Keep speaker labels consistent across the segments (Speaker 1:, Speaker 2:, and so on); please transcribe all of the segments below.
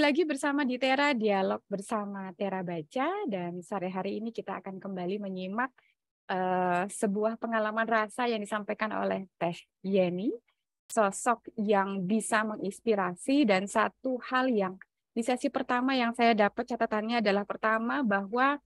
Speaker 1: lagi bersama di Tera Dialog bersama Tera Baca, dan sore hari ini kita akan kembali menyimak sebuah pengalaman rasa yang disampaikan oleh Teh Yeni, sosok yang bisa menginspirasi. Dan satu hal yang di sesi pertama yang saya dapat catatannya adalah pertama bahwa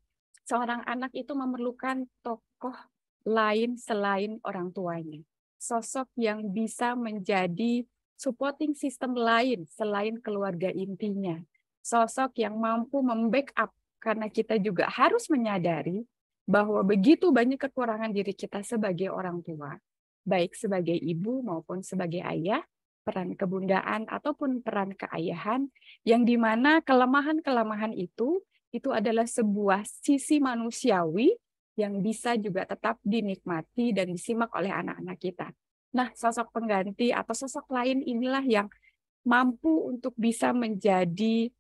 Speaker 1: seorang anak itu memerlukan tokoh lain selain orang tuanya. Sosok yang bisa menjadi supporting system lain selain keluarga intinya. Sosok yang mampu membackup, karena kita juga harus menyadari bahwa begitu banyak kekurangan diri kita sebagai orang tua, baik sebagai ibu maupun sebagai ayah, peran kebundaan ataupun peran keayahan, yang dimana kelemahan-kelemahan itu adalah sebuah sisi manusiawi yang bisa juga tetap dinikmati dan disimak oleh anak-anak kita. Nah, sosok pengganti atau sosok lain inilah yang mampu untuk bisa menjadi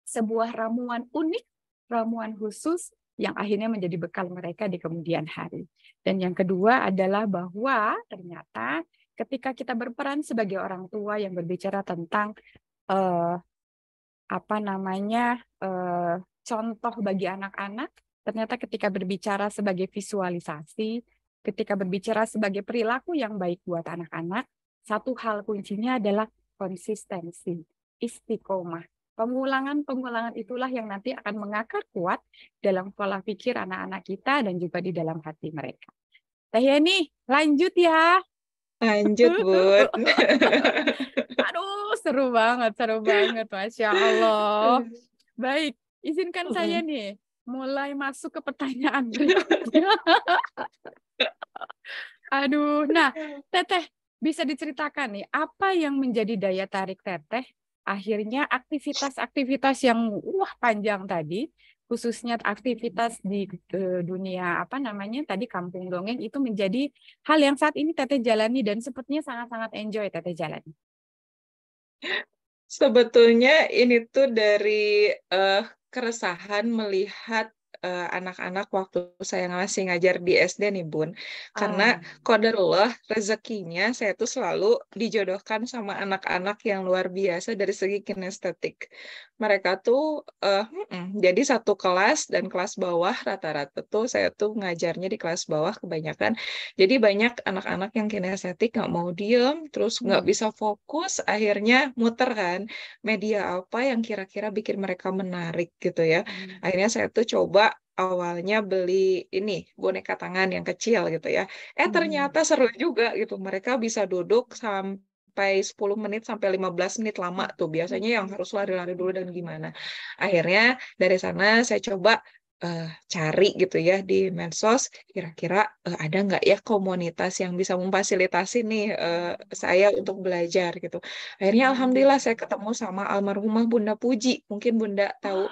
Speaker 1: sebuah ramuan unik, ramuan khusus yang akhirnya menjadi bekal mereka di kemudian hari. Dan yang kedua adalah bahwa ternyata ketika kita berperan sebagai orang tua yang berbicara tentang contoh bagi anak-anak, ternyata ketika berbicara sebagai visualisasi, ketika berbicara sebagai perilaku yang baik buat anak-anak, satu hal kuncinya adalah konsistensi, istiqomah. Pengulangan-pengulangan itulah yang nanti akan mengakar kuat dalam pola pikir anak-anak kita dan juga di dalam hati mereka. Teh Yeni, lanjut ya.
Speaker 2: Lanjut, Bun.
Speaker 1: Aduh, seru banget, Masya Allah. Baik, izinkan saya nih mulai masuk ke pertanyaan berikutnya. Aduh, nah, Teteh, bisa diceritakan nih, apa yang menjadi daya tarik Teteh akhirnya aktivitas-aktivitas yang panjang tadi, khususnya aktivitas di dunia tadi kampung dongeng, itu menjadi hal yang saat ini Teteh jalani dan sepertinya sangat-sangat enjoy Teteh jalani.
Speaker 2: Sebetulnya ini tuh dari keresahan melihat anak-anak waktu saya masih ngajar di SD nih, Bun. Karena qadarullah rezekinya saya tuh selalu dijodohkan sama anak-anak yang luar biasa dari segi kinestetik. Mereka tuh jadi satu kelas dan kelas bawah rata-rata tuh saya tuh ngajarnya di kelas bawah kebanyakan. Jadi banyak anak-anak yang kinestetik nggak mau diem, terus nggak bisa fokus, akhirnya muter kan media apa yang kira-kira bikin mereka menarik gitu ya. Akhirnya saya tuh coba awalnya beli ini boneka tangan yang kecil gitu ya. Ternyata seru juga gitu. Mereka bisa duduk sampai 10 menit sampai 15 menit lama tuh. Biasanya yang harus lari-lari dulu dan gimana. Akhirnya dari sana saya coba cari gitu ya di medsos, kira-kira ada nggak ya komunitas yang bisa memfasilitasi nih saya untuk belajar gitu. Akhirnya alhamdulillah saya ketemu sama almarhumah Bunda Puji, mungkin Bunda tahu.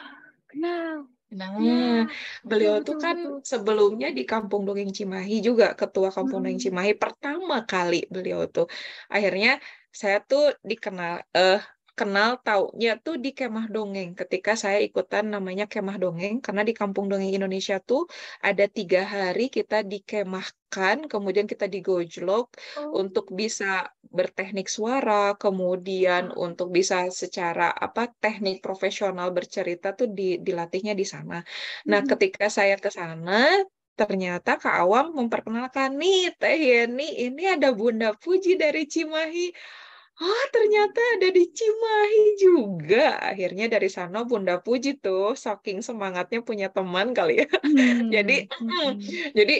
Speaker 1: Kenal.
Speaker 2: Nah,
Speaker 1: Ya,
Speaker 2: beliau tuh
Speaker 1: betul,
Speaker 2: kan
Speaker 1: betul.
Speaker 2: sebelumnya di Kampung Dongeng Cimahi juga, ketua Kampung Dongeng Cimahi pertama kali beliau tuh. Akhirnya saya tuh kenal taunya tuh di Kemah Dongeng ketika saya ikutan namanya Kemah Dongeng, karena di Kampung Dongeng Indonesia tuh ada 3 hari kita dikemahkan, kemudian kita digojlok untuk bisa berteknik suara, kemudian untuk bisa secara teknik profesional bercerita tuh dilatihnya di sana. Nah, ketika saya ke sana, ternyata Kak Awam memperkenalkan nih Teh Yeni, ini ada Bunda Puji dari Cimahi. Oh, ternyata ada di Cimahi juga. Akhirnya dari sana Bunda Puji tuh saking semangatnya punya teman kali ya. Jadi, jadi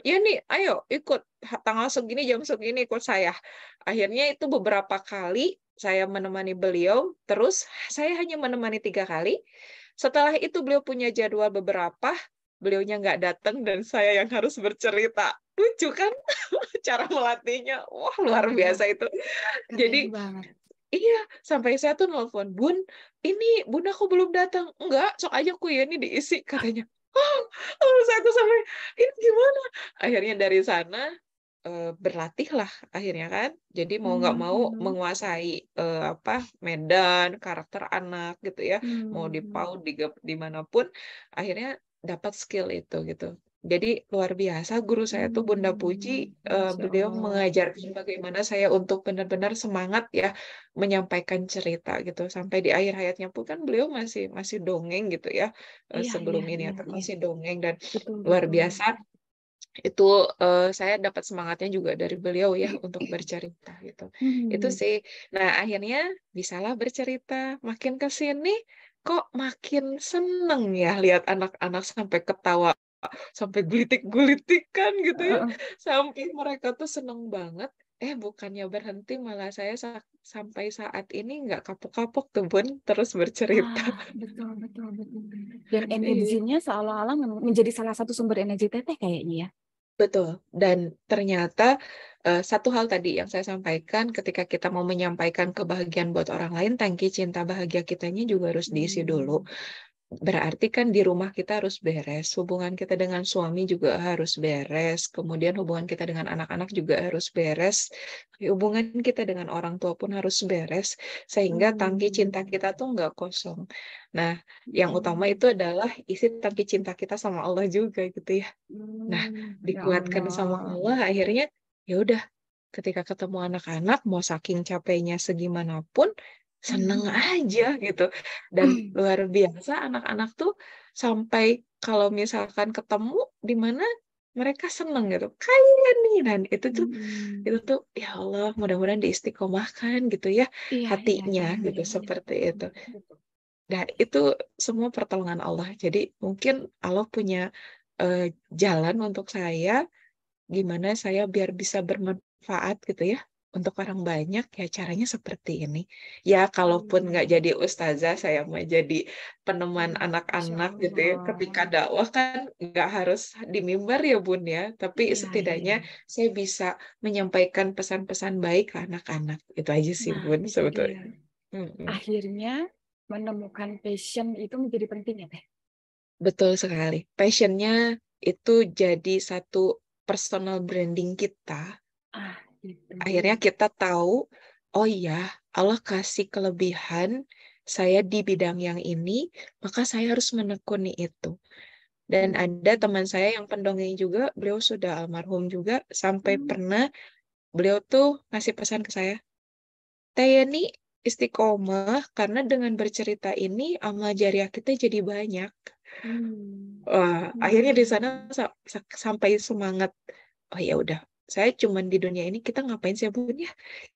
Speaker 2: ya nih, ayo ikut tanggal segini jam segini ikut saya. Akhirnya itu beberapa kali saya menemani beliau, terus saya hanya menemani 3 kali. Setelah itu beliau punya jadwal beberapa, beliaunya nggak datang dan saya yang harus bercerita. Lucu kan cara melatihnya? Wah, luar biasa itu. Jadi, iya, sampai saya tuh nelfon, Bun, ini Bunda aku belum datang. Enggak, sok aja ku ya ini diisi, katanya. Saya tuh sampai, ini gimana? Akhirnya dari sana, berlatihlah akhirnya kan. Jadi mau nggak mau menguasai medan, karakter anak gitu ya. Mau di PAUD, dimanapun, akhirnya dapat skill itu gitu. Jadi luar biasa guru saya tuh Bunda Puji,
Speaker 1: Masya
Speaker 2: beliau
Speaker 1: Allah.
Speaker 2: mengajarkan bagaimana saya untuk benar-benar semangat ya menyampaikan cerita gitu. Sampai di akhir hayatnya pun kan beliau masih masih dongeng gitu ya,
Speaker 1: Iya, iya,
Speaker 2: sebelum ini ya
Speaker 1: iya, iya.
Speaker 2: masih dongeng dan
Speaker 1: Betul,
Speaker 2: luar
Speaker 1: betul.
Speaker 2: biasa itu, saya dapat semangatnya juga dari beliau ya untuk bercerita gitu. Itu
Speaker 1: Hmm.
Speaker 2: sih. Nah, akhirnya bisalah bercerita, makin ke sini kok makin seneng ya lihat anak-anak sampai ketawa, sampai gelitik-gelitikan gitu ya,
Speaker 1: Heeh.
Speaker 2: sampai mereka tuh seneng banget. Bukannya berhenti malah saya sampai saat ini nggak kapok-kapok tuh Bun, terus bercerita.
Speaker 1: Betul, betul, betul. Dan
Speaker 2: Iya.
Speaker 1: energinya seolah-olah menjadi salah satu sumber energi teteh kayaknya ya.
Speaker 2: Betul, dan ternyata, satu hal tadi yang saya sampaikan ketika kita mau menyampaikan kebahagiaan buat orang lain, tangki cinta bahagia kitanya juga harus diisi dulu.
Speaker 1: Hmm.
Speaker 2: Berarti kan di rumah kita harus beres, hubungan kita dengan suami juga harus beres, kemudian hubungan kita dengan anak-anak juga harus beres, hubungan kita dengan orang tua pun harus beres, sehingga tangki cinta
Speaker 1: Hmm.
Speaker 2: kita tuh nggak kosong. Nah, yang utama
Speaker 1: Hmm.
Speaker 2: itu adalah isi tangki cinta kita sama Allah juga gitu ya. Nah,
Speaker 1: Ya
Speaker 2: dikuatkan sama
Speaker 1: Allah.
Speaker 2: Allah akhirnya ya udah ketika ketemu anak-anak mau saking capeknya segimanapun seneng
Speaker 1: Hmm.
Speaker 2: aja gitu. Dan luar biasa anak-anak tuh sampai kalau misalkan ketemu di mana mereka seneng gitu. Kayak nih dan
Speaker 1: Hmm.
Speaker 2: itu tuh ya Allah mudah-mudahan diistiqomahkan gitu ya
Speaker 1: Iya, iya,
Speaker 2: hatinya
Speaker 1: iya,
Speaker 2: gitu
Speaker 1: iya, iya.
Speaker 2: seperti
Speaker 1: Betul,
Speaker 2: itu.
Speaker 1: betul.
Speaker 2: Nah, itu semua pertolongan Allah. Jadi mungkin Allah punya jalan untuk saya, gimana saya biar bisa bermanfaat gitu ya, untuk orang banyak, ya caranya seperti ini. Ya, kalaupun nggak
Speaker 1: Hmm.
Speaker 2: jadi ustazah, saya mau jadi peneman
Speaker 1: Masya
Speaker 2: anak-anak gitu ya.
Speaker 1: Allah.
Speaker 2: Ketika dakwah kan nggak harus di mimbar ya Bun ya, tapi
Speaker 1: Iya, iya.
Speaker 2: setidaknya saya bisa menyampaikan pesan-pesan baik ke anak-anak. Itu aja sih
Speaker 1: Nah,
Speaker 2: Bun
Speaker 1: itu dia.
Speaker 2: sebetulnya. Mm-mm.
Speaker 1: Akhirnya menemukan passion itu menjadi penting ya, Teh.
Speaker 2: Betul sekali. Passionnya itu jadi satu personal branding kita.
Speaker 1: Gitu.
Speaker 2: Akhirnya kita tahu, oh iya, Allah kasih kelebihan saya di bidang yang ini, maka saya harus menekuni itu. Dan ada
Speaker 1: Hmm.
Speaker 2: teman saya yang pendongeng juga, beliau sudah almarhum juga, sampai
Speaker 1: Hmm.
Speaker 2: pernah beliau tuh ngasih pesan ke saya, Teh Yeni istiqomah karena dengan bercerita ini amal jariah kita jadi banyak.
Speaker 1: Hmm.
Speaker 2: Wah, akhirnya di sana
Speaker 1: Hmm.
Speaker 2: sampai semangat. Oh ya udah, saya cuman di dunia ini kita ngapain sih Bun ya?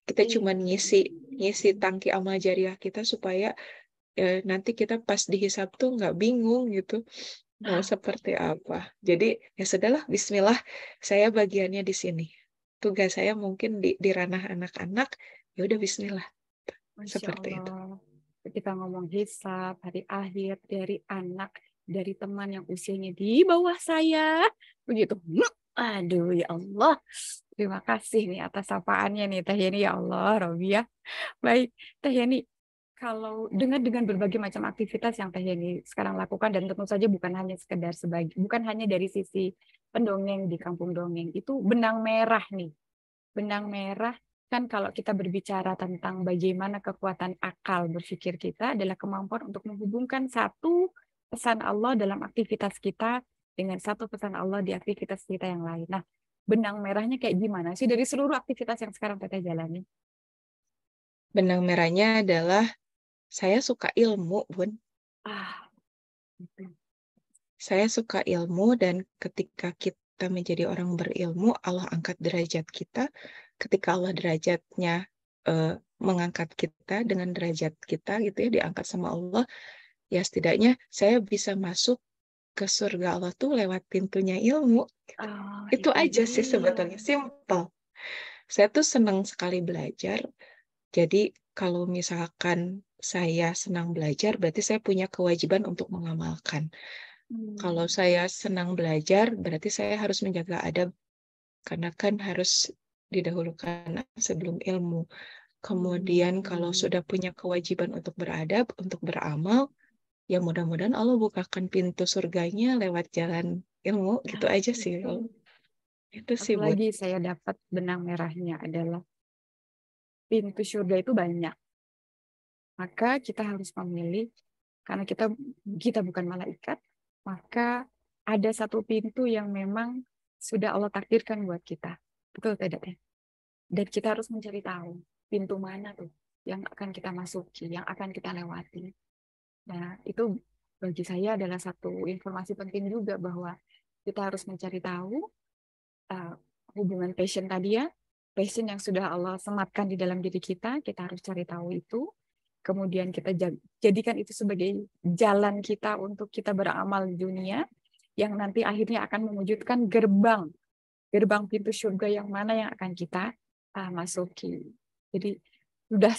Speaker 2: Kita
Speaker 1: Iya,
Speaker 2: cuman
Speaker 1: iya.
Speaker 2: ngisi ngisi tangki amal jariah kita supaya nanti kita pas dihisab tuh nggak bingung gitu. Mau
Speaker 1: Nah,
Speaker 2: seperti apa? Jadi ya sudahlah, Bismillah. Saya bagiannya di sini. Tugas saya mungkin di ranah anak-anak. Ya udah Bismillah.
Speaker 1: Masya
Speaker 2: Seperti itu.
Speaker 1: Allah. Kita ngomong hisab, hari akhir, dari anak, dari teman yang usianya di bawah saya. Begitu. Aduh, ya Allah. Terima kasih nih atas sapaannya nih, Teh Yeni. Ya Allah, Robi ya. Baik, Teh Yeni. Kalau dengan berbagai macam aktivitas yang Teh Yeni sekarang lakukan, dan tentu saja bukan hanya sekedar bukan hanya dari sisi pendongeng di kampung dongeng, itu benang merah nih. Benang merah kan kalau kita berbicara tentang bagaimana kekuatan akal berpikir kita adalah kemampuan untuk menghubungkan satu pesan Allah dalam aktivitas kita dengan satu pesan Allah di aktivitas kita yang lain. Nah, benang merahnya kayak gimana sih dari seluruh aktivitas yang sekarang Teteh jalani?
Speaker 2: Benang merahnya adalah saya suka ilmu, Bun.
Speaker 1: Ah, gitu.
Speaker 2: Saya suka ilmu dan ketika kita menjadi orang berilmu, Allah angkat derajat kita. Ketika Allah derajatnya eh, mengangkat kita dengan derajat kita gitu ya, diangkat sama Allah, ya setidaknya saya bisa masuk ke surga Allah tuh lewat pintunya ilmu.
Speaker 1: Oh,
Speaker 2: Itu
Speaker 1: itu
Speaker 2: aja sih
Speaker 1: dia.
Speaker 2: sebetulnya, simple. Saya tuh senang sekali belajar. Jadi kalau misalkan saya senang belajar, berarti saya punya kewajiban untuk mengamalkan. Kalau
Speaker 1: Hmm.
Speaker 2: saya senang belajar, berarti saya harus menjaga adab, karena kan harus didahulukan sebelum ilmu. Kemudian kalau
Speaker 1: Hmm.
Speaker 2: sudah punya kewajiban untuk beradab, untuk beramal, ya mudah-mudahan Allah bukakan pintu surganya lewat jalan ilmu, gitu
Speaker 1: Nah,
Speaker 2: aja sih.
Speaker 1: itu.
Speaker 2: Itu
Speaker 1: Satu
Speaker 2: sih, Bud.
Speaker 1: lagi saya dapat benang merahnya adalah pintu surga itu banyak. Maka kita harus memilih karena kita bukan malaikat, maka ada satu pintu yang memang sudah Allah takdirkan buat kita. Betul tidak ya? Dan kita harus mencari tahu pintu mana tuh yang akan kita masuki, yang akan kita lewati. Nah, itu bagi saya adalah satu informasi penting juga bahwa kita harus mencari tahu uh, hubungan passion tadi ya, passion yang sudah Allah sematkan di dalam diri kita harus cari tahu itu. Kemudian kita jadikan itu sebagai jalan kita untuk kita beramal di dunia, yang nanti akhirnya akan mewujudkan gerbang pintu surga yang mana yang akan kita masuki. Jadi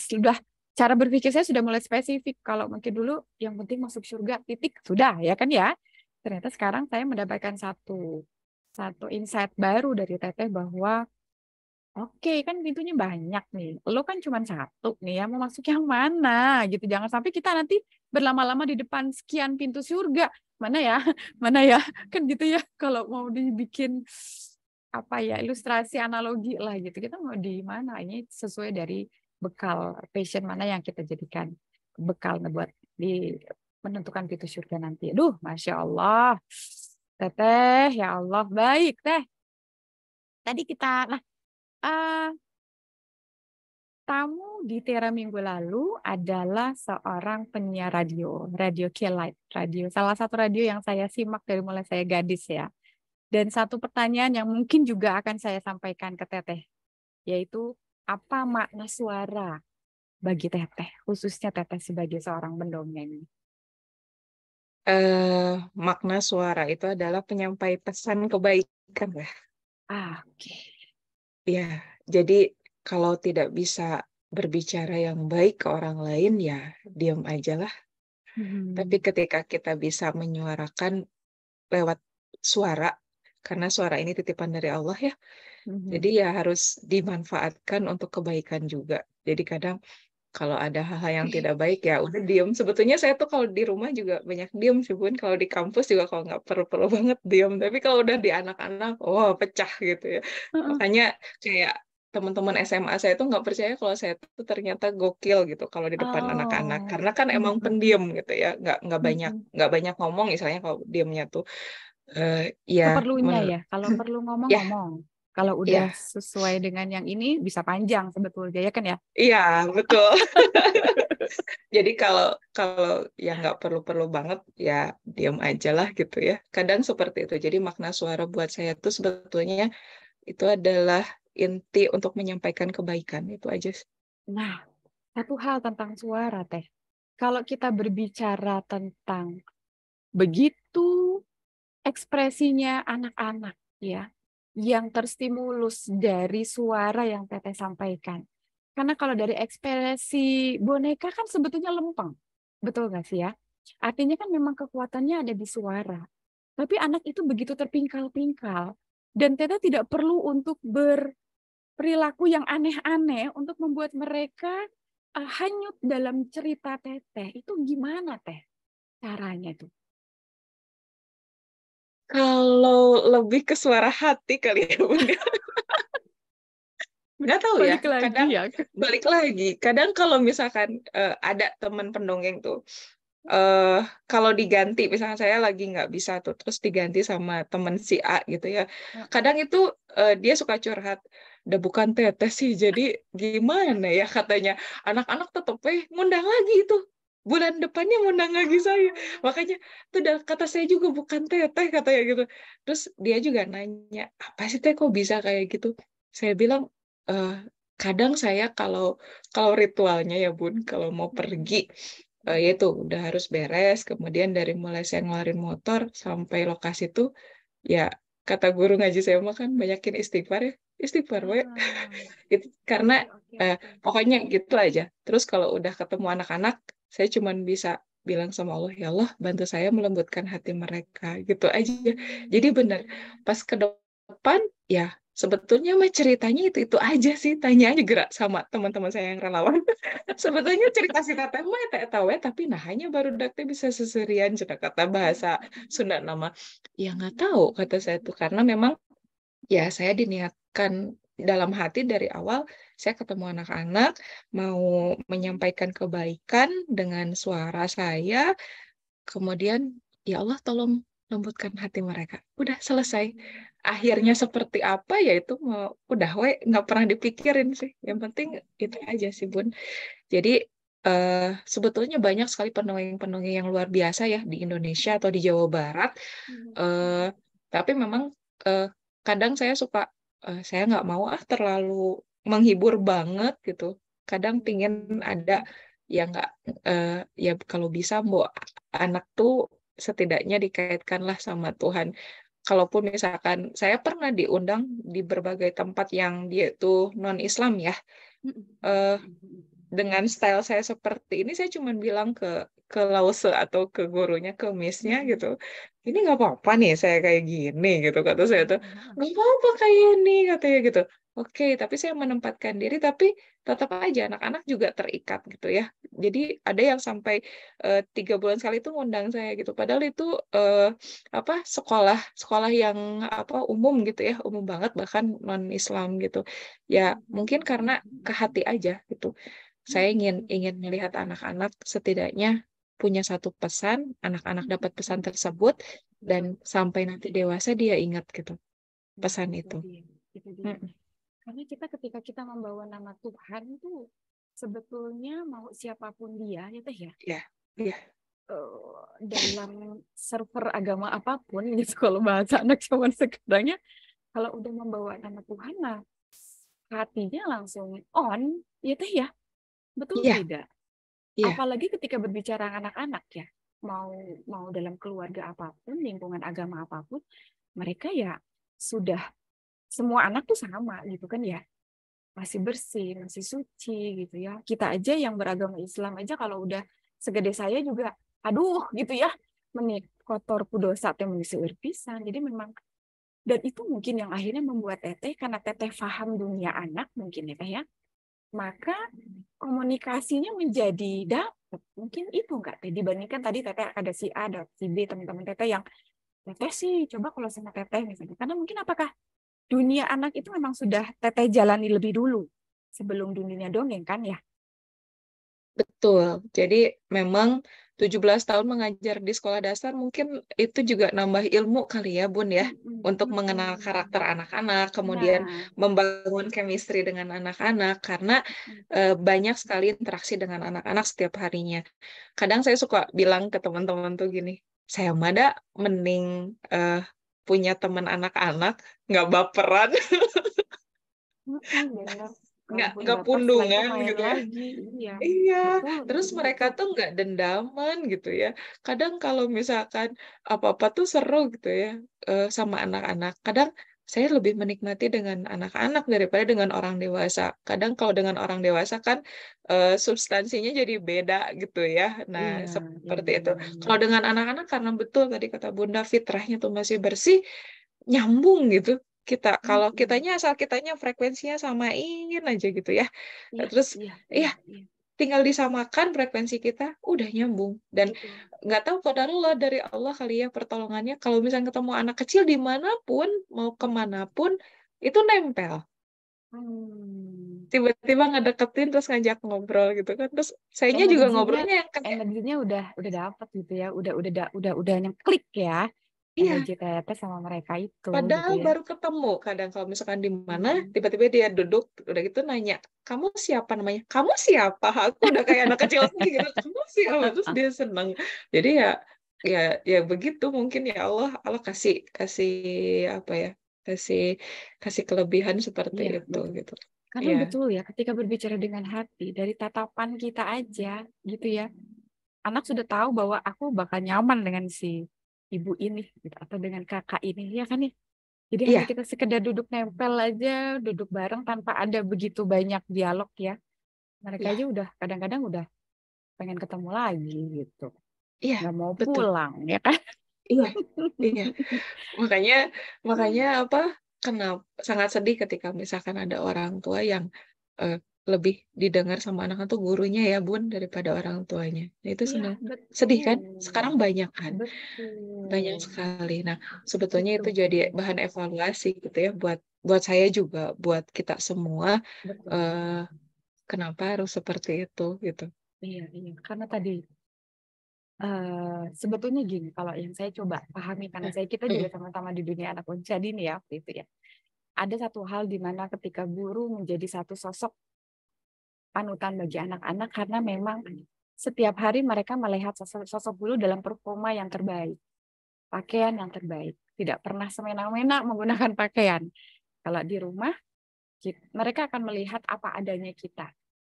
Speaker 1: sudah cara berpikir saya sudah mulai spesifik. Kalau mungkin dulu yang penting masuk surga titik sudah ya kan ya. Ternyata sekarang saya mendapatkan satu insight baru dari Teteh bahwa oke, kan pintunya banyak nih. Lo kan cuma satu nih ya, mau masuk yang mana gitu. Jangan sampai kita nanti berlama-lama di depan sekian pintu surga. Mana ya? Mana ya? Kan gitu ya. Kalau mau dibikin apa ya, ilustrasi analogi lah gitu. Kita mau di mana? Ini sesuai dari bekal passion mana yang kita jadikan bekal buat di menentukan pintu surga nanti. Aduh, Masya Allah. Teteh, ya Allah. Baik, Teh. Tadi kita, Uh, tamu di Tera minggu lalu adalah seorang penyiar radio K-Light, salah satu radio yang saya simak dari mulai saya gadis ya. Dan satu pertanyaan yang mungkin juga akan saya sampaikan ke Teteh, yaitu apa makna suara bagi Teteh, khususnya Teteh sebagai seorang pendongeng?
Speaker 2: Makna suara itu adalah penyampai pesan kebaikan ya.
Speaker 1: Oke.
Speaker 2: Ya, jadi kalau tidak bisa berbicara yang baik ke orang lain, ya diam aja lah. Tapi ketika kita bisa menyuarakan lewat suara, karena suara ini titipan dari Allah ya, jadi ya harus dimanfaatkan untuk kebaikan juga. Jadi kadang kalau ada hal-hal yang tidak baik ya udah diem. Sebetulnya saya tuh kalau di rumah juga banyak diem sih Bun. Kalau di kampus juga kalau nggak perlu-perlu banget diem. Tapi kalau udah di anak-anak, wah pecah gitu ya. Makanya kayak teman-teman SMA saya tuh nggak percaya kalau saya tuh ternyata gokil gitu kalau di depan anak-anak.
Speaker 1: Oh.
Speaker 2: Karena kan emang pendiam gitu ya, nggak banyak ngomong misalnya kalau diemnya tuh. Ya
Speaker 1: Seperlunya ya, kalau perlu
Speaker 2: ya
Speaker 1: ngomong. Kalau udah
Speaker 2: ya
Speaker 1: sesuai dengan yang ini bisa panjang sebetulnya ya kan ya.
Speaker 2: iya betul. Jadi kalau kalau yang nggak perlu-perlu banget ya diam aja lah gitu ya. Kadang seperti itu. Jadi makna suara buat saya tuh sebetulnya itu adalah inti untuk menyampaikan kebaikan itu aja sih.
Speaker 1: Nah, satu hal tentang suara Teh. Kalau kita berbicara tentang begitu ekspresinya anak-anak ya, yang terstimulus dari suara yang Teteh sampaikan. Karena kalau dari ekspresi boneka kan sebetulnya lempeng. Betul nggak sih ya? Artinya kan memang kekuatannya ada di suara. Tapi anak itu begitu terpingkal-pingkal. Dan Teteh tidak perlu untuk berperilaku yang aneh-aneh untuk membuat mereka hanyut dalam cerita Teteh. Itu gimana Teh caranya tuh?
Speaker 2: Kalau lebih ke suara hati kali ya Bunda. Nggak tahu ya,
Speaker 1: Balik lagi
Speaker 2: kadang
Speaker 1: ya.
Speaker 2: balik lagi. Kadang kalau misalkan ada teman pendongeng tuh, kalau diganti, misalnya saya lagi nggak bisa tuh, terus diganti sama temen si A gitu ya. Kadang itu dia suka curhat, udah bukan tetes sih, jadi gimana ya katanya. Anak-anak tetep ngundang lagi itu. Bulan depannya ngundang lagi saya. Makanya tuh udah kata saya juga bukan teteh katanya gitu. Terus dia juga nanya, apa sih teh kok bisa kayak gitu? Saya bilang, eh kadang saya kalau kalau ritualnya ya Bun, kalau mau pergi ya itu udah harus beres. Kemudian dari mulai saya ngeluarin motor sampai lokasi tuh ya kata guru ngaji saya mah kan banyakin istighfar ya, istighfar we. Itu karena pokoknya gitu aja. Terus kalau udah ketemu anak-anak, saya cuman bisa bilang sama Allah, ya Allah bantu saya melembutkan hati mereka gitu aja. Jadi benar pas ke depan ya sebetulnya mah ceritanya itu aja sih, tanya aja gerak sama teman-teman saya yang relawan. Sebetulnya cerita si teteh mah eta we tapi nah hanya baru dakte bisa seserian cenah kata bahasa Sunda nama. Ya nggak tahu kata saya tuh karena memang ya saya diniatkan dalam hati dari awal saya ketemu anak-anak mau menyampaikan kebaikan dengan suara saya. Kemudian ya Allah tolong lembutkan hati mereka. Udah selesai. Akhirnya seperti apa ya itu udah nggak pernah dipikirin sih. Yang penting itu aja sih Bun. Jadi sebetulnya banyak sekali pendongeng-pendongeng yang luar biasa ya di Indonesia atau di Jawa Barat. Eh, tapi memang eh, kadang saya suka, saya nggak mau terlalu menghibur banget gitu. Kadang pingin ada yang nggak, ya kalau bisa Mbok, anak tuh setidaknya dikaitkanlah sama Tuhan. Kalaupun misalkan saya pernah diundang di berbagai tempat yang dia itu non-Islam ya, eh, dengan style saya seperti ini, saya cuma bilang ke lause atau ke gurunya, ke miss-nya gitu, ini nggak apa-apa nih saya kayak gini gitu, kata saya tuh nggak apa-apa kayak ini katanya gitu. Oke, tapi saya menempatkan diri, tapi tetap aja anak-anak juga terikat gitu ya. Jadi ada yang sampai 3 bulan sekali itu ngundang saya gitu, padahal itu apa sekolah sekolah yang apa umum gitu ya, umum banget bahkan non Islam gitu ya. Mungkin karena ke hati aja gitu, saya ingin melihat anak-anak setidaknya punya satu pesan, anak-anak dapat pesan tersebut, dan sampai nanti dewasa dia ingat gitu pesan
Speaker 1: Itu
Speaker 2: itu.
Speaker 1: dia, itu dia.
Speaker 2: Mm-mm.
Speaker 1: Karena ketika kita membawa nama Tuhan itu sebetulnya mau siapapun dia, ya teh ya,
Speaker 2: Ya, iya,
Speaker 1: dalam server agama apapun gitu kalau bahasa anak zaman sekarangnya, kalau udah membawa nama Tuhan lah hatinya langsung on, ya teh ya, betul
Speaker 2: iya,
Speaker 1: tidak?
Speaker 2: iya,
Speaker 1: Apalagi ketika berbicara anak-anak ya, mau mau dalam keluarga apapun, lingkungan agama apapun, mereka ya sudah semua anak tuh sama gitu kan ya, masih bersih, masih suci gitu ya. Kita aja yang beragama Islam aja kalau udah segede saya juga, aduh gitu ya, menit kotor ku dosa teh mengisi pisan. Jadi memang, dan itu mungkin yang akhirnya membuat teteh, karena teteh paham dunia anak mungkin ya teh ya, maka komunikasinya menjadi dapat. Mungkin itu enggak teh, dibandingkan tadi teteh ada si A, ada si B, teman-teman teteh yang teteh sih coba kalau sama teteh misalnya, karena mungkin apakah dunia anak itu memang sudah teteh jalani lebih dulu sebelum dunia dongeng kan ya.
Speaker 2: betul. Jadi memang 17 tahun mengajar di sekolah dasar mungkin itu juga nambah ilmu kali ya, Bun ya, untuk mengenal karakter anak-anak, kemudian
Speaker 1: Nah,
Speaker 2: membangun chemistry dengan anak-anak, karena banyak sekali interaksi dengan anak-anak setiap harinya. Kadang saya suka bilang ke teman-teman tuh gini, saya mada mending eh, punya teman anak-anak, nggak baperan,
Speaker 1: benar. Walaupun
Speaker 2: nggak
Speaker 1: baper setelah itu
Speaker 2: pundungan
Speaker 1: main
Speaker 2: gitu ya.
Speaker 1: lagi. Iya,
Speaker 2: Iya,
Speaker 1: betul,
Speaker 2: terus
Speaker 1: betul,
Speaker 2: mereka
Speaker 1: betul.
Speaker 2: tuh nggak dendaman gitu ya. Kadang kalau misalkan apa-apa tuh seru gitu ya, sama anak-anak. Kadang saya lebih menikmati dengan anak-anak daripada dengan orang dewasa. Kadang kalau dengan orang dewasa kan substansinya jadi beda gitu ya. Nah,
Speaker 1: Iya, iya,
Speaker 2: seperti itu.
Speaker 1: iya, iya.
Speaker 2: Kalau dengan anak-anak karena betul tadi kata Bunda, fitrahnya tuh masih bersih, nyambung gitu. Kalau kitanya asal kitanya frekuensinya samain aja gitu ya.
Speaker 1: Iya,
Speaker 2: Terus
Speaker 1: iya,
Speaker 2: ya
Speaker 1: iya, iya.
Speaker 2: tinggal disamakan frekuensi kita, udah nyambung. Dan
Speaker 1: Betul.
Speaker 2: nggak tahu qadarullah dari Allah kali ya pertolongannya. Kalau misalnya ketemu anak kecil dimanapun, mau kemanapun, itu nempel.
Speaker 1: Hmm.
Speaker 2: Tiba-tiba ngedeketin terus ngajak ngobrol gitu kan. Terus sayanya juga
Speaker 1: Energinya
Speaker 2: ngobrolnya yang kayak,
Speaker 1: energinya udah dapat gitu ya, udah yang klik ya,
Speaker 2: iya,
Speaker 1: energi TT sama mereka itu gitu
Speaker 2: padahal
Speaker 1: ya.
Speaker 2: baru ketemu. Kadang kalau misalkan di mana,
Speaker 1: Mm-mm.
Speaker 2: tiba-tiba dia duduk, udah gitu nanya, kamu siapa namanya? Kamu siapa? Aku udah kayak anak kecil lagi gitu. Kamu siapa? Terus dia seneng. Jadi ya, ya, ya begitu mungkin ya Allah kasih kasih apa ya? Kasih kasih kelebihan seperti
Speaker 1: Iya,
Speaker 2: itu
Speaker 1: betul.
Speaker 2: gitu.
Speaker 1: Karena
Speaker 2: Ya,
Speaker 1: betul ya, ketika berbicara dengan hati, dari tatapan kita aja gitu ya, anak sudah tahu bahwa aku bakal nyaman dengan si ibu ini gitu, atau dengan kakak ini ya kan ya. Jadi hanya
Speaker 2: iya,
Speaker 1: kita sekedar duduk nempel aja, duduk bareng tanpa ada begitu banyak dialog ya. Mereka
Speaker 2: iya,
Speaker 1: aja udah kadang-kadang udah pengen ketemu lagi gitu.
Speaker 2: iya,
Speaker 1: Nggak mau
Speaker 2: betul.
Speaker 1: pulang ya kan.
Speaker 2: Iya, iya. Makanya makanya apa? Kenapa sangat sedih ketika misalkan ada orang tua yang eh, lebih didengar sama anak-anak tuh gurunya ya Bun daripada orang tuanya. Nah, itu
Speaker 1: Iya,
Speaker 2: sedih kan?
Speaker 1: betul.
Speaker 2: Sekarang banyak kan? Banyak
Speaker 1: Betul.
Speaker 2: sekali. Nah, sebetulnya
Speaker 1: Itu
Speaker 2: itu jadi
Speaker 1: dia.
Speaker 2: bahan evaluasi gitu ya buat buat saya juga, buat kita semua,
Speaker 1: Betul.
Speaker 2: eh, kenapa harus seperti itu gitu.
Speaker 1: Iya, iya. Karena tadi Sebetulnya gini, kalau yang saya coba pahami, karena kita juga sama-sama di dunia anak usia dini ya waktu itu ya. Ada satu hal di mana ketika guru menjadi satu sosok panutan bagi anak-anak, karena memang setiap hari mereka melihat sosok guru dalam performa yang terbaik, pakaian yang terbaik, tidak pernah semena-mena menggunakan pakaian. Kalau di rumah, mereka akan melihat apa adanya kita.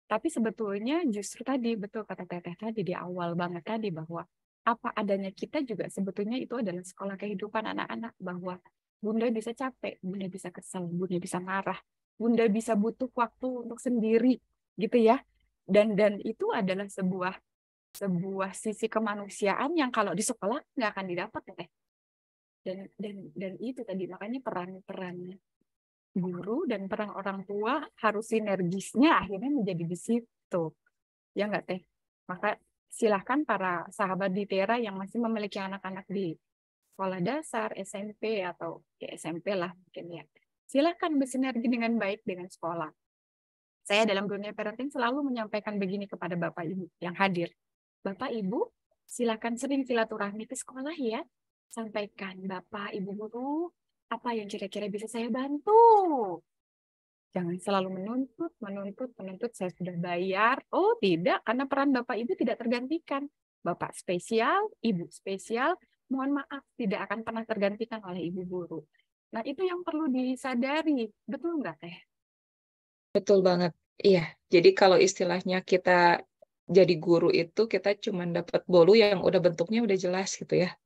Speaker 1: Tapi sebetulnya justru tadi, betul kata Teteh tadi di awal banget tadi, bahwa apa adanya kita juga sebetulnya itu adalah sekolah kehidupan anak-anak, bahwa Bunda bisa capek, Bunda bisa kesel, Bunda bisa marah, Bunda bisa butuh waktu untuk sendiri, gitu ya. Dan itu adalah sebuah sisi kemanusiaan yang kalau di sekolah nggak akan didapat, Teteh. Dan itu tadi, makanya peran guru dan peran orang tua harus sinergisnya akhirnya menjadi di situ, ya nggak Teh? Maka silahkan para sahabat di Tera yang masih memiliki anak-anak di sekolah dasar, SMP atau ya SMP lah mungkin ya, silahkan bersinergi dengan baik dengan sekolah. Saya dalam dunia parenting selalu menyampaikan begini kepada Bapak Ibu yang hadir. Bapak Ibu, silakan sering silaturahmi ke sekolah ya. Sampaikan, Bapak Ibu guru, apa yang kira-kira bisa saya bantu? Jangan selalu menuntut, saya sudah bayar. Oh tidak, karena peran Bapak Ibu tidak tergantikan. Bapak spesial, Ibu spesial, mohon maaf, tidak akan pernah tergantikan oleh Ibu guru. Nah itu yang perlu disadari, betul nggak Teh?
Speaker 2: Betul banget. Iya. Jadi kalau istilahnya kita jadi guru itu kita cuma dapat bolu yang udah bentuknya udah jelas gitu ya.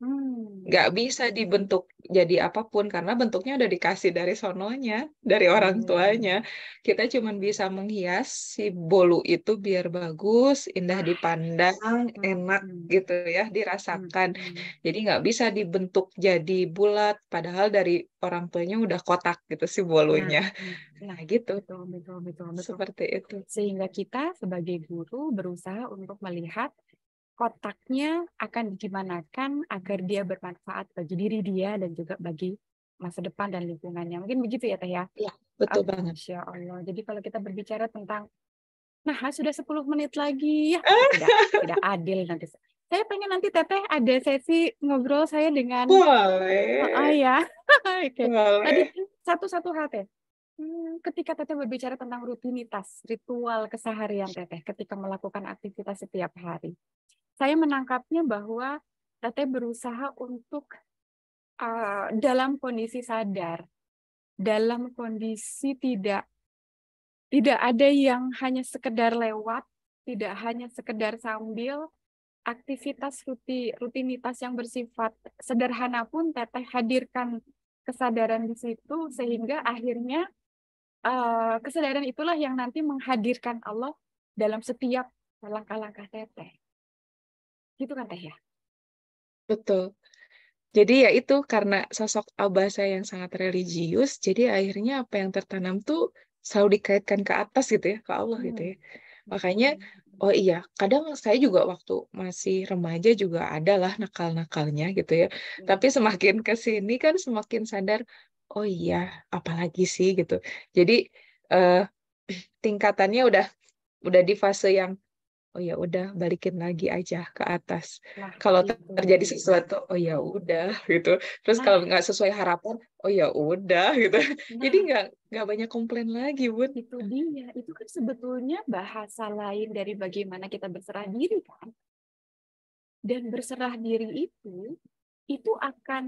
Speaker 2: Nggak bisa dibentuk jadi apapun karena bentuknya udah dikasih dari sononya, dari orang tuanya. Kita cuma bisa menghias si bolu itu biar bagus, indah dipandang, enak gitu ya, dirasakan. Jadi nggak bisa dibentuk jadi bulat, padahal dari orang tuanya udah kotak gitu si bolunya. Nah gitu.
Speaker 1: Betul.
Speaker 2: Seperti itu.
Speaker 1: Sehingga kita sebagai guru berusaha untuk melihat kotaknya akan digimanakan agar dia bermanfaat bagi diri dia dan juga bagi masa depan dan lingkungannya. Mungkin begitu ya Teh ya?
Speaker 2: Iya, betul banget.
Speaker 1: Masya Allah. Jadi kalau kita berbicara tentang, nah sudah 10 menit lagi, ya tidak adil nanti. Saya pengen nanti Teteh ada sesi ngobrol saya dengan... Oh
Speaker 2: Boleh.
Speaker 1: ya, oke. Tadi
Speaker 2: Boleh.
Speaker 1: satu hal Teh. Ketika Teteh berbicara tentang rutinitas, ritual keseharian Teteh ketika melakukan aktivitas setiap hari, saya menangkapnya bahwa Teteh berusaha untuk dalam kondisi sadar, dalam kondisi tidak ada yang hanya sekedar lewat, tidak hanya sekedar sambil, aktivitas rutinitas yang bersifat sederhana pun Teteh hadirkan kesadaran di situ, sehingga akhirnya kesadaran itulah yang nanti menghadirkan Allah dalam setiap langkah-langkah Teteh. Gitu kan Teh ya?
Speaker 2: Betul. Jadi ya itu karena sosok abah saya yang sangat religius, jadi akhirnya apa yang tertanam tuh selalu dikaitkan ke atas gitu ya, ke Allah gitu ya. Makanya, oh iya, kadang saya juga waktu masih remaja juga ada lah nakal-nakalnya gitu ya. Tapi semakin ke sini kan semakin sadar, oh iya, apalagi sih gitu. Jadi tingkatannya udah di fase yang oh ya udah balikin lagi aja ke atas. Kalau terjadi sesuatu, oh ya udah gitu. Terus kalau nggak sesuai harapan, oh ya udah gitu. Jadi nggak banyak komplain lagi, Bun.
Speaker 1: Itu dia. Itu kan sebetulnya bahasa lain dari bagaimana kita berserah diri kan. Dan berserah diri itu akan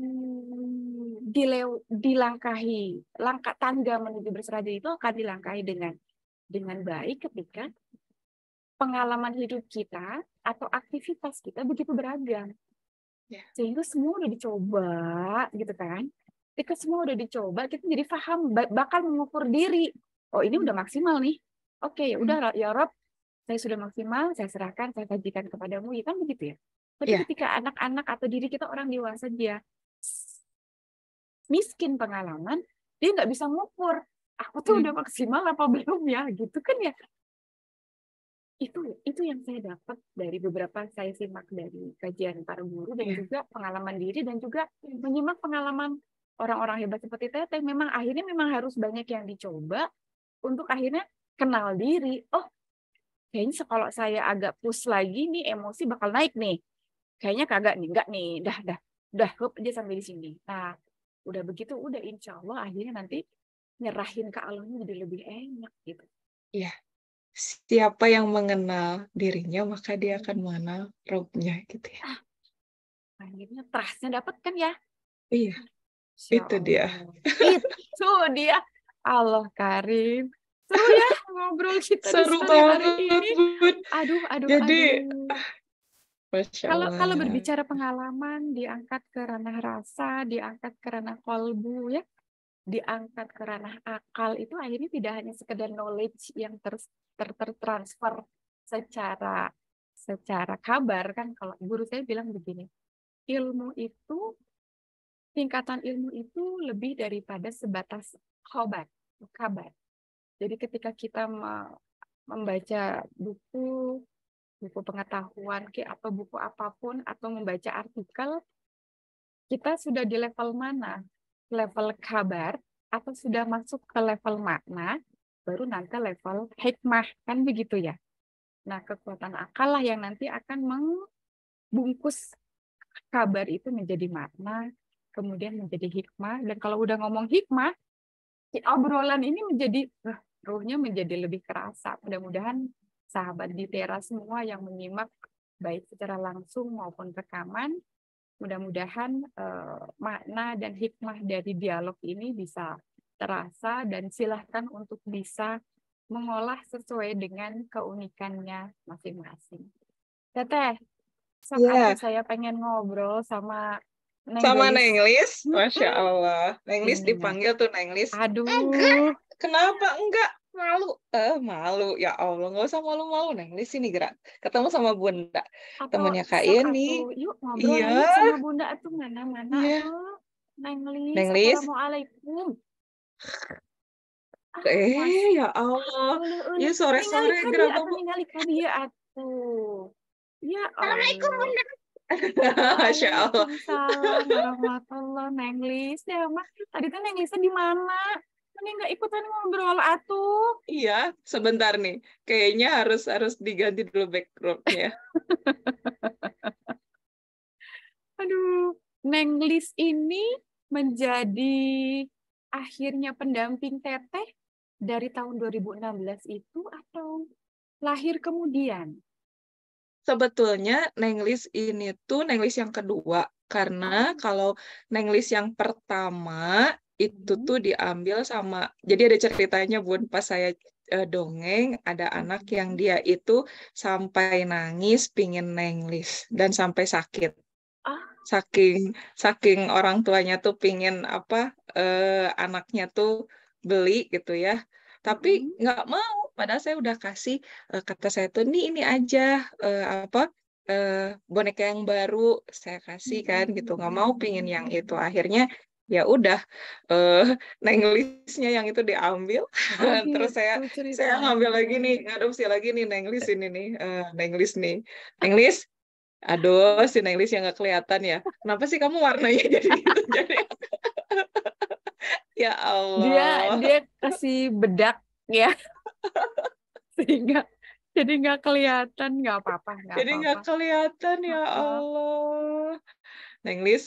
Speaker 1: dilangkahi. Langkah tangga menuju berserah diri itu akan dilangkahi dengan baik ketika pengalaman hidup kita atau aktivitas kita begitu beragam. Sehingga semua udah dicoba gitu kan. Ketika semua udah dicoba, kita jadi paham, bakal mengukur diri. Oh ini udah maksimal nih. Oke ya udah ya Rob, saya sudah maksimal, saya serahkan, saya sajikan kepadamu. Ya kan begitu ya. Tapi ketika anak-anak atau diri kita orang dewasa dia miskin pengalaman, dia nggak bisa ngukur. Aku tuh udah maksimal apa belum ya, gitu kan ya. Itu yang saya dapat dari beberapa saya simak dari kajian para guru dan juga pengalaman diri dan juga menyimak pengalaman orang-orang hebat seperti Teteh. Memang akhirnya harus banyak yang dicoba untuk akhirnya kenal diri. Oh, kayaknya kalau saya agak push lagi nih emosi bakal naik nih. kayaknya kagak nih, enggak nih, dah, hup aja sampai di sini. Nah, udah begitu, udah insya Allah akhirnya nanti nyerahin ke Allahnya jadi lebih enak gitu.
Speaker 2: Iya. Siapa yang mengenal dirinya, maka dia akan mengenal Robnya gitu ya.
Speaker 1: Akhirnya trust-nya dapat kan ya?
Speaker 2: Iya,
Speaker 1: Insya
Speaker 2: itu dia.
Speaker 1: Allah. Itu dia. Allah Karim. Seru ya ngobrol kita di
Speaker 2: Seru
Speaker 1: sore hari
Speaker 2: banget,
Speaker 1: ini.
Speaker 2: Bun.
Speaker 1: Aduh.
Speaker 2: Jadi, Masya
Speaker 1: Kalau
Speaker 2: Allah.
Speaker 1: berbicara pengalaman, diangkat ke ranah rasa, diangkat ke ranah kolbu, ya, diangkat ke ranah akal, itu akhirnya tidak hanya sekedar knowledge yang tertransfer secara kabar kan. Kalau guru saya bilang begini, tingkatan ilmu itu lebih daripada sebatas kabar. Jadi ketika kita membaca buku pengetahuan atau buku apapun atau membaca artikel, kita sudah di level mana? Level kabar atau sudah masuk ke level makna, baru nanti level hikmah, kan begitu ya. Nah, kekuatan akal lah yang nanti akan membungkus kabar itu menjadi makna, kemudian menjadi hikmah. Dan kalau udah ngomong hikmah, obrolan ini menjadi ruhnya menjadi lebih kerasa. Mudah-mudahan sahabat di teras semua yang menyimak baik secara langsung maupun rekaman, mudah-mudahan makna dan hikmah dari dialog ini bisa terasa, dan silahkan untuk bisa mengolah sesuai dengan keunikannya masing-masing. Teteh, sok atuh
Speaker 2: Iya,
Speaker 1: saya pengen ngobrol sama Neng
Speaker 2: sama
Speaker 1: Gelis.
Speaker 2: Nenglis, Masya Allah. Nenglis
Speaker 1: Ini mah.
Speaker 2: dipanggil tuh Nenglis.
Speaker 1: Aduh.
Speaker 2: Kenapa enggak? Malu. Malu. Ya Allah, nggak usah malu-malu. Nenglis ini gerak. Ketemu sama Bunda.
Speaker 1: Atau
Speaker 2: Temannya Kak
Speaker 1: sok
Speaker 2: Yeni.
Speaker 1: atuh, yuk ngobrol lah
Speaker 2: Iya,
Speaker 1: yuk sama Bunda atuh, mana-mana
Speaker 2: iya.
Speaker 1: atuh. Neng Lis,
Speaker 2: Nenglis.
Speaker 1: assalamualaikum. Mas,
Speaker 2: Ya Allah.
Speaker 1: ulu
Speaker 2: Ya
Speaker 1: ningali
Speaker 2: sore-sore
Speaker 1: ka dia
Speaker 2: gerabah.
Speaker 1: atuh, ningali ka dia atuh. Ya
Speaker 2: Assalamualaikum,
Speaker 1: Allah.
Speaker 2: Bunda. Masya Allah.
Speaker 1: Waalaikumsalam warahmatullah, Neng Lis. Ya, Mas, tadi tuh Neng Lisnya di mana? Ini nggak ikutan ngobrol atuh.
Speaker 2: Iya, sebentar nih. Kayaknya harus diganti dulu backdropnya.
Speaker 1: Aduh, Neng Lis ini menjadi akhirnya pendamping Teteh dari tahun 2016 itu atau lahir kemudian?
Speaker 2: Sebetulnya Nenglis ini tuh Nenglis yang kedua. Karena
Speaker 1: Oh.
Speaker 2: kalau Nenglis yang pertama itu
Speaker 1: Mhm.
Speaker 2: tuh diambil sama, jadi ada ceritanya Bun, pas saya dongeng, ada anak yang dia itu sampai nangis pingin Nenglis dan sampai sakit.
Speaker 1: Ah,
Speaker 2: Saking orang tuanya tuh pingin apa anaknya tuh beli gitu ya, tapi
Speaker 1: mhm.
Speaker 2: nggak mau. Padahal saya udah kasih, kata saya tuh nih ini aja apa boneka yang baru saya kasih kan gitu, nggak mau pingin yang itu. Akhirnya ya udah eh Nenglisnya yang itu diambil.
Speaker 1: Oh
Speaker 2: Terus
Speaker 1: gitu
Speaker 2: saya ngambil
Speaker 1: ceritanya.
Speaker 2: lagi nih, ngadopsi lagi nih Nenglis ini nih, Nenglis nih, Nenglis. Aduh, si Nenglis yang nggak kelihatan ya. Kenapa sih kamu warnanya jadi gitu? Jadi, ya
Speaker 1: Dia
Speaker 2: Allah.
Speaker 1: dia kasih bedak ya, sehingga jadi nggak kelihatan. Nggak apa-apa, nggak
Speaker 2: Jadi nggak
Speaker 1: apa-apa.
Speaker 2: kelihatan, ya
Speaker 1: Heeh.
Speaker 2: Allah. Nenglis,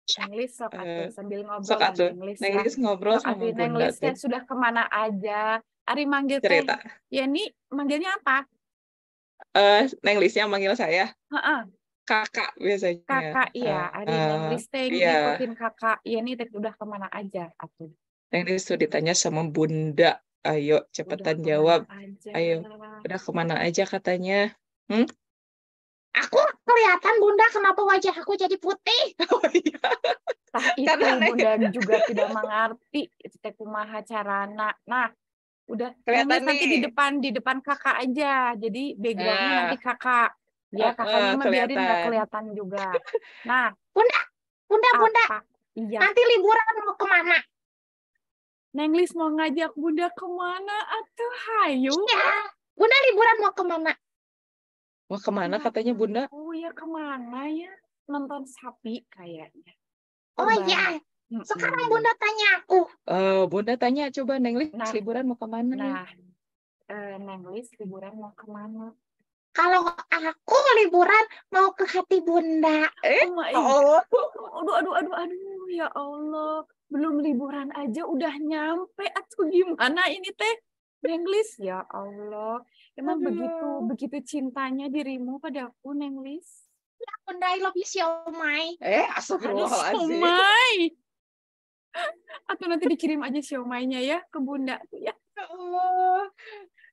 Speaker 1: Nenglis sok atuh
Speaker 2: eh,
Speaker 1: sambil
Speaker 2: sok
Speaker 1: ngobrol lah
Speaker 2: atuh.
Speaker 1: Nenglis ya.
Speaker 2: Nenglis ngobrol
Speaker 1: Sok
Speaker 2: sama
Speaker 1: atuh
Speaker 2: Bunda
Speaker 1: Nenglis teh
Speaker 2: tuh.
Speaker 1: sudah kemana aja. Ari manggil teh.
Speaker 2: Cerita.
Speaker 1: Ya ini manggilnya apa?
Speaker 2: Nenglisnya manggil saya
Speaker 1: Heeh.
Speaker 2: kakak biasanya.
Speaker 1: Kakak ya. Ari
Speaker 2: Eh,
Speaker 1: Nenglis teh
Speaker 2: iya,
Speaker 1: ngikutin kakak. Ya ini teh udah kemana aja atuh.
Speaker 2: Nenglis tuh ditanya sama Bunda. Ayo,
Speaker 1: Udah
Speaker 2: cepetan
Speaker 1: kemana
Speaker 2: jawab.
Speaker 1: aja.
Speaker 2: Ayo, udah kemana aja katanya? Hmm?
Speaker 3: Aku kelihatan Bunda, kenapa wajah aku jadi putih?
Speaker 2: Oh iya,
Speaker 1: Tah itu
Speaker 2: karena
Speaker 1: Bunda juga tidak mengerti itu teh kumaha carana. Nah, udah
Speaker 2: kelihatan
Speaker 1: Nenglis nanti
Speaker 2: nih.
Speaker 1: di depan kakak aja. Jadi backgroundnya nanti
Speaker 2: Nah,
Speaker 1: kakak. Ya kakaknya mah biarin nggak
Speaker 2: kelihatan.
Speaker 1: kelihatan juga. Nah,
Speaker 3: Bunda, Bunda,
Speaker 1: apa? Iya.
Speaker 3: nanti liburan mau kemana?
Speaker 1: Nenglis mau ngajak Bunda kemana? Atuh hayu.
Speaker 3: Ya, Bunda liburan mau kemana?
Speaker 2: Wah, kemana
Speaker 1: Nggak
Speaker 2: katanya Bunda?
Speaker 1: tahu ya kemana ya. Nonton sapi kayaknya.
Speaker 3: Oh
Speaker 1: Kurban.
Speaker 3: ya, sekarang
Speaker 1: Mm-mm.
Speaker 3: Bunda tanya aku.
Speaker 2: Bunda tanya, coba Nenglis
Speaker 1: Nah,
Speaker 2: liburan mau kemana?
Speaker 1: nah, Nenglis liburan mau kemana?
Speaker 3: Kalau aku liburan mau ke hati Bunda.
Speaker 1: Oh my
Speaker 2: Oh,
Speaker 1: aduh, ya Allah. Belum liburan aja udah nyampe. Aduh, gimana ini teh? Nenglis, ya Allah. Emang
Speaker 2: aduh.
Speaker 1: begitu cintanya dirimu padaku, Nenglis.
Speaker 3: Bunda, I love you siomay.
Speaker 1: Aduh,
Speaker 2: Astagfirullahaladzim.
Speaker 1: siomay. Atau nanti dikirim aja siomainya ya ke Bunda tuh ya.
Speaker 2: Ya Allah.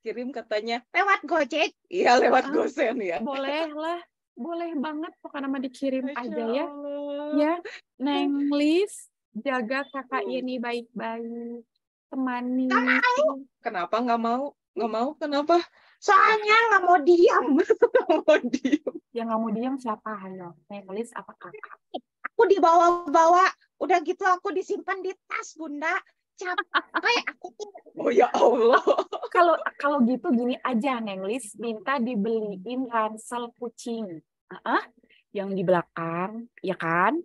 Speaker 2: Kirim katanya.
Speaker 3: Lewat Gojek.
Speaker 2: Iya, lewat
Speaker 1: Ah,
Speaker 2: Gosen ya.
Speaker 1: boleh lah. Boleh banget pokoknya nama dikirim
Speaker 2: Masya
Speaker 1: aja ya.
Speaker 2: Allah.
Speaker 1: Ya, Nenglis, jaga kakak Yeni baik-baik. Temani.
Speaker 2: Kenapa nggak mau? Nggak mau, kenapa?
Speaker 3: Soalnya nggak mau diam.
Speaker 2: Nggak mau diem.
Speaker 1: Yang nggak mau diam siapa? Ayo, Nenglis apa kakak?
Speaker 3: Aku dibawa-bawa. Udah gitu aku disimpan di tas, Bunda. Capek aku tuh.
Speaker 2: Oh ya Allah.
Speaker 1: Kalau gitu gini aja, Nenglis, minta dibeliin ransel kucing. Yang di belakang, ya kan?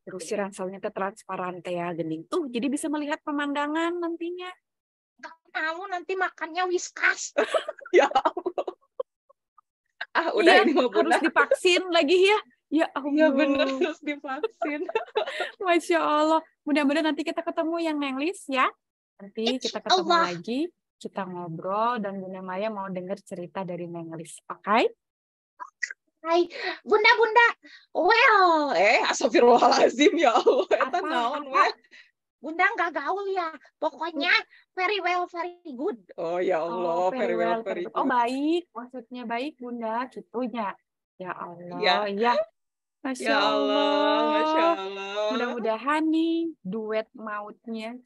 Speaker 1: Terus si ranselnya tuh transparan teh ya, gening tuh, jadi bisa melihat pemandangan nantinya.
Speaker 3: Gak mau nanti makannya Whiskas.
Speaker 2: Ya Allah. Udah
Speaker 1: Iya,
Speaker 2: ini mah Bunda.
Speaker 1: harus divaksin lagi ya. Ya
Speaker 2: Iya
Speaker 1: Allah.
Speaker 2: bener, harus divaksin.
Speaker 1: Masya Allah. Mudah-mudahan nanti kita ketemu yang Nenglis ya. Nanti kita ketemu
Speaker 3: Allah.
Speaker 1: lagi, kita ngobrol dan Bunda Maya mau dengar cerita dari Nenglis. Oke?
Speaker 3: Hai, Bunda. Well,
Speaker 2: Astagfirullahaladzim ya Allah. Eta
Speaker 1: Apa?
Speaker 2: naon
Speaker 1: Apa?
Speaker 2: weh.
Speaker 3: Bunda nggak gaul ya. Pokoknya very well, very good.
Speaker 2: Oh ya Allah, very well, very
Speaker 1: Oh,
Speaker 2: good.
Speaker 1: baik. Maksudnya baik, Bunda. Gitunya. Ya Allah.
Speaker 2: Ya.
Speaker 1: Ya. Masya
Speaker 2: Ya Allah, Masya
Speaker 1: Allah.
Speaker 2: Allah.
Speaker 1: Mudah-mudahan nih duet mautnya.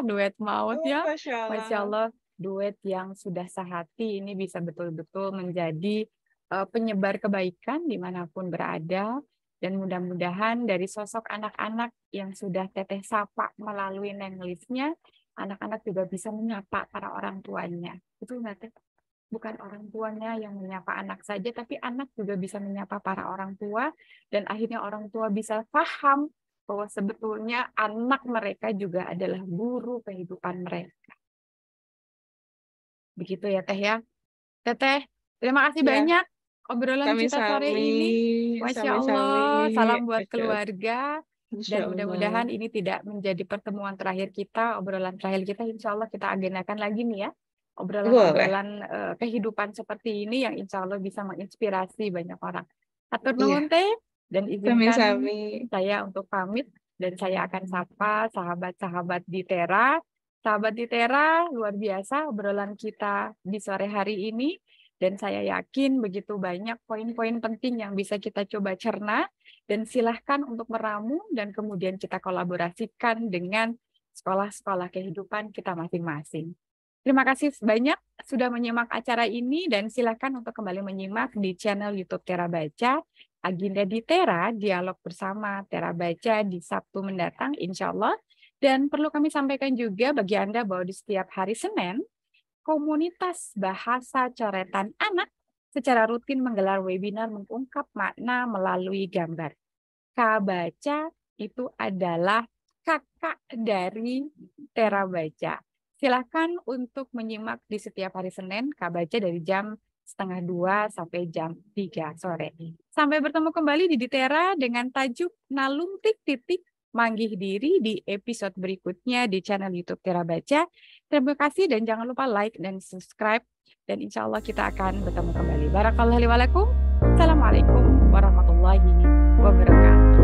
Speaker 1: Duet maut ya.
Speaker 2: Masya Allah.
Speaker 1: Masya Allah. Duet yang sudah sehati ini bisa betul-betul menjadi penyebar kebaikan dimanapun berada. Dan mudah-mudahan dari sosok anak-anak yang sudah Teteh sapa melalui Nenglisnya, anak-anak juga bisa menyapa para orang tuanya. Betul nggak, Teh? Bukan orang tuanya yang menyapa anak saja, tapi anak juga bisa menyapa para orang tua, dan akhirnya orang tua bisa paham bahwa sebetulnya anak mereka juga adalah guru kehidupan mereka. Begitu ya, Teh ya. Teteh, terima kasih
Speaker 2: Ya.
Speaker 1: banyak obrolan kita sore ini. Masya Allah, salam buat keluarga. Dan mudah-mudahan ini tidak menjadi pertemuan terakhir kita, obrolan terakhir kita. Insya Allah kita agendakan lagi nih ya. Obrolan-obrolan kehidupan seperti ini yang insya Allah bisa menginspirasi banyak orang. Atur nuhun Teh, dan izinkan saya untuk pamit. Dan saya akan sapa sahabat-sahabat di Tera. Sahabat di Tera, luar biasa obrolan kita di sore hari ini. Dan saya yakin begitu banyak poin-poin penting yang bisa kita coba cerna. Dan silahkan untuk meramu dan kemudian kita kolaborasikan dengan sekolah-sekolah kehidupan kita masing-masing. Terima kasih banyak sudah menyimak acara ini dan silahkan untuk kembali menyimak di channel YouTube Tera Baca. Agenda di Tera, dialog bersama Tera Baca di Sabtu mendatang insya Allah. Dan perlu kami sampaikan juga bagi Anda bahwa di setiap hari Senin, komunitas bahasa coretan anak secara rutin menggelar webinar mengungkap makna melalui gambar. Kabaca itu adalah kakak dari Tera Baca. Silakan untuk menyimak di setiap hari Senin Kabaca dari jam 1:30 sampai jam 3 sore. Sampai bertemu kembali di Tera dengan tajuk Nalungtik titik manggih diri di episode berikutnya di channel YouTube Tera Baca. Terima kasih dan jangan lupa like dan subscribe. Dan insya Allah kita akan bertemu kembali. Barakallahu li wa lakum. Assalamualaikum warahmatullahi wabarakatuh.